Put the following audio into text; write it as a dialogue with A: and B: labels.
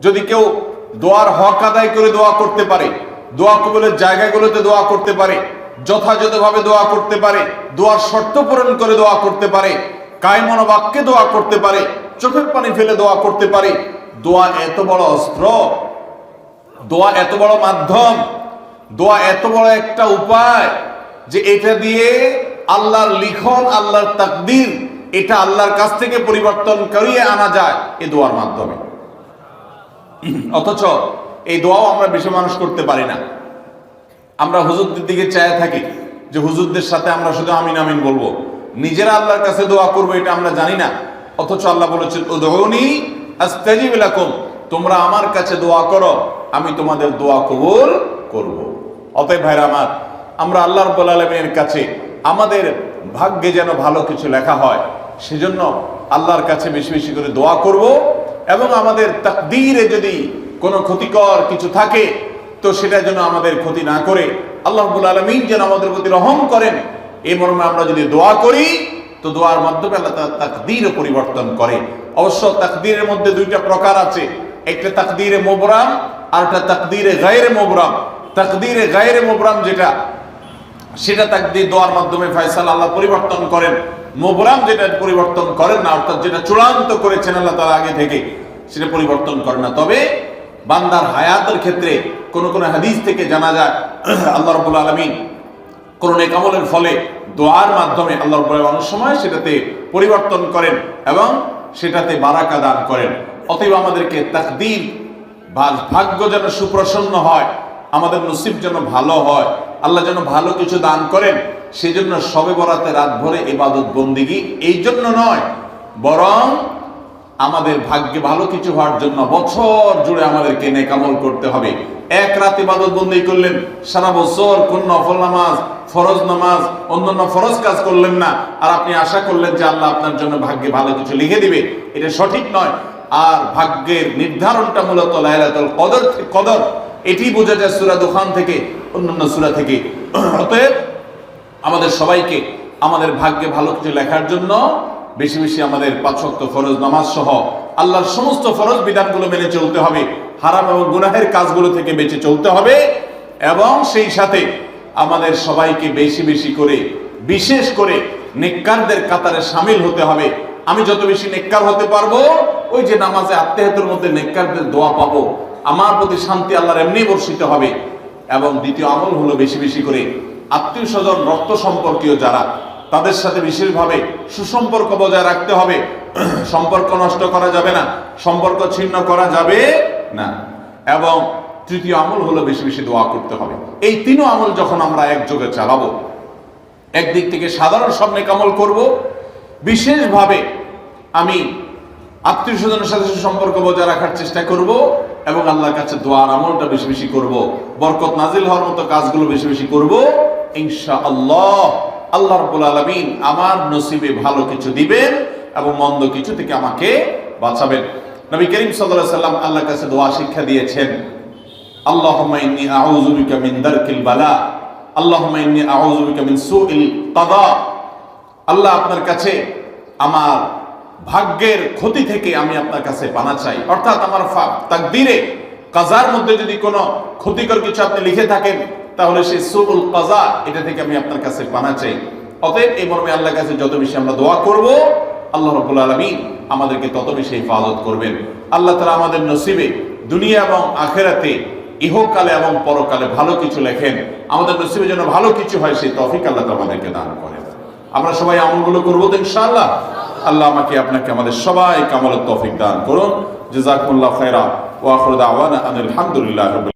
A: যদি কেউ দোয়ার হক আদায় করে দোয়া করতে পারে, দোয়া কবুলের জায়গাগুলোতে দোয়া করতে পারে, যথাযথভাবে দোয়া করতে পারে, দোয়ার শর্ত পূরণ করে দোয়া করতে পারে, কায়মন বাক্যে দোয়া করতে পারে, চোখের পানি ফেলে দোয়া করতে পারে, দোয়া এত বড় অস্ত্র, দোয়া এত বড় মাধ্যম, দোয়া এত বড় একটা উপায় যে এটা দিয়ে আল্লাহর লিখন, আল্লাহর তাকদীর, এটা আল্লাহর কাছ থেকে পরিবর্তন করিয়ে আনা যায় এই দোয়ার মাধ্যমে। অথচ এই দোয়াও আমরা বেশি মানুষ করতে পারি না। আমরা হুজুরদের দিকে চায় থাকি যে হুজুরদের সাথে আমরা শুধু আমিন আমিন বলবো, নিজেরা আল্লাহর কাছে দোয়া করবো এটা আমরা জানি না। অথচ আল্লাহ বলেছেন উদউনি আস্তাজিব লাকুম, তোমরা আমার কাছে দোয়া করো, আমি তোমাদের দোয়া কবুল করব। অতএব ভাইরা আমার, আমরা আল্লাহ রাব্বুল আলামিনের কাছে আমাদের ভাগ্যে যেন ভালো কিছু লেখা হয়, সেজন্য আল্লাহর কাছে বেশি বেশি করে দোয়া করব। এবং আমাদের তাকদীরে যদি কোনো ক্ষতিকর কিছু থাকে তো সেটা যেন আমাদের ক্ষতি না করে আল্লাহ রাব্বুল আলামিন যেন আমাদের প্রতি রহম করেন, এই মর্মে আমরা যদি দোয়া করি তো দোয়ার মাধ্যমে আল্লাহ তাআলা তাকদীরও পরিবর্তন করে। অবশ্য তাকদীরের মধ্যে দুইটা প্রকার আছে, একটা তাকদীরে মুবরাম আর একটা তাকদীরে গায়রে মুবরাম। তাকদীরে গায়রে মুবরাম যেটা, সেটা তাকদীর দোয়ার মাধ্যমে ফয়সালা আল্লাহ পরিবর্তন করেন। মুবরাম যেটা পরিবর্তন করেন না, অর্থাৎ যেটা চূড়ান্ত করেছেন আল্লাহ তাআলা আগে থেকে, সেটা পরিবর্তন করেন না। তবে বান্দার হায়াতের ক্ষেত্রে কোন কোন হাদিস থেকে জানা যায় আল্লাহ রাব্বুল আলামিন কোন নেক আমলের ফলে দোয়ার মাধ্যমে আল্লাহ রাব্বুল আলামিন অনেক সময় সেটাতে পরিবর্তন করেন এবং সেটাতে বারাকা দান করেন। অতএব আমাদেরকে তাকদীর, ভাগ্য যেন সুপ্রসন্ন হয়, আমাদের নসিব যেন ভালো হয়, আল্লাহ যেন ভালো কিছু দান করেন, সেজন্য শবে বরাতে রাত ভরে ইবাদত বন্দিগি এই জন্য নয়, বরং আমাদের ভাগ্যে ভালো কিছু হওয়ার জন্য বছর জুড়ে আমাদেরকে নেক আমল করতে হবে। এক রাত ইবাদত বন্দি করলেন, সারা বছর কোন নফল নামাজ, ফরজ নামাজ, অন্যান্য ফরজ কাজ করলেন না, আর আপনি আশা করলেন যে আল্লাহ আপনার জন্য ভাগ্যে ভালো কিছু লিখে দিবে, এটা সঠিক নয়। আর ভাগ্যের নির্ধারণটা মূলত লাইলাতুল কদর, এটি বোঝা যায় সূরা দুখান থেকে, অন্যান্য সূরা থেকে। অতএব আমাদের সবাইকে আমাদের ভাগ্যে ভালো কিছু লেখার জন্য বেশি বেশি আমাদের 5 ওয়াক্ত ফরজ নামাজ সহ আল্লাহর সমস্ত ফরজ বিধানগুলো মেনে চলতে হবে, হারাম এবং গুনাহের কাজগুলো থেকে বেঁচে চলতে হবে, এবং সেই সাথে আমাদের সবাইকে বেশি বেশি করে, বিশেষ করে নেককারদের কাতারে শামিল হতে হবে। আমি যত বেশি নেককার হতে পারবো, ওই যে নামাজে আত্মেহাতের মধ্যে নেককারদের দোয়া পাবো, আমার প্রতি শান্তি আল্লাহর এমনি বর্ষিত হবে। এবং দ্বিতীয় আমল হলো বেশি বেশি করে আত্মীয় স্বজন, রক্ত সম্পর্কীয় যারা, তাদের সাথে বিশেষভাবে সুসম্পর্ক বজায় রাখতে হবে। সম্পর্ক নষ্ট করা যাবে না, সম্পর্ক ছিন্ন করা যাবে না। এবং তৃতীয় আমল হলো বেশি বেশি দোয়া করতে হবে। এই তিনও আমল যখন আমরা একযোগে চালাবো, একদিক থেকে সাধারণ সব নেক আমল করব, বিশেষভাবে আমি আত্মীয় স্বজনের সাথে সম্পর্ক বজায় রাখার চেষ্টা করব, এবং আল্লাহর কাছে দোয়ার আমলটা বেশি বেশি করব, বরকত নাজিল হওয়ার মতো কাজগুলো বেশি বেশি করব। ইনশাআল্লাহ আল্লাহ রাব্বুল আলামিন আমার নসিবে ভালো কিছু দিবেন এবং মন্দ কিছু থেকে আমাকে বাঁচাবেন। নবী করিম সাল্লাল্লাহু আলাইহি সাল্লাম আল্লাহর কাছে দোয়া শিক্ষা দিয়েছেন, আল্লাহুম্মা ইন্নী আউযু বিকা মিন দারকিল বালা, আল্লাহুম্মা ইন্নী আউযু বিকা মিন সুইল কাদা। আল্লাহ, আপনার কাছে আমার ভাগ্যের ক্ষতি থেকে আমি আপনার কাছে পানা চাই। অর্থাৎ আমার তাকদীরে, কাজার মধ্যে যদি কোনো ক্ষতিকর কিছু আপনি লিখে থাকেন, তাহলে সেই সুউল কাজা, এটা থেকে আমি আপনার কাছে পানা চাই। অতএব এই মর্মে আল্লাহর কাছে যত বেশি আমরা দোয়া করব, আল্লাহ রাব্বুল আলামিন আমাদেরকে তত বেশি হেফাজত করবেন। আল্লাহ তাআলা আমাদের নসিবে দুনিয়া এবং আখিরাতে, ইহকালে এবং পরকালে ভালো কিছু লেখেন, আমাদের নসিবে যেন ভালো কিছু হয় সেই তৌফিক আল্লাহ তাআলা আমাদেরকে দান করেন। আমরা সবাই আমলগুলো করব তো ইনশাআল্লাহ। আল্লাহ আমাকে আপনাকে আমাদের সবাইকে আমলের তৌফিক দান করুন। জাযাকুমুল্লাহু খায়রা ওয়া আখিরু দাওয়ানা আনিল হামদুলিল্লাহি রাব্বিল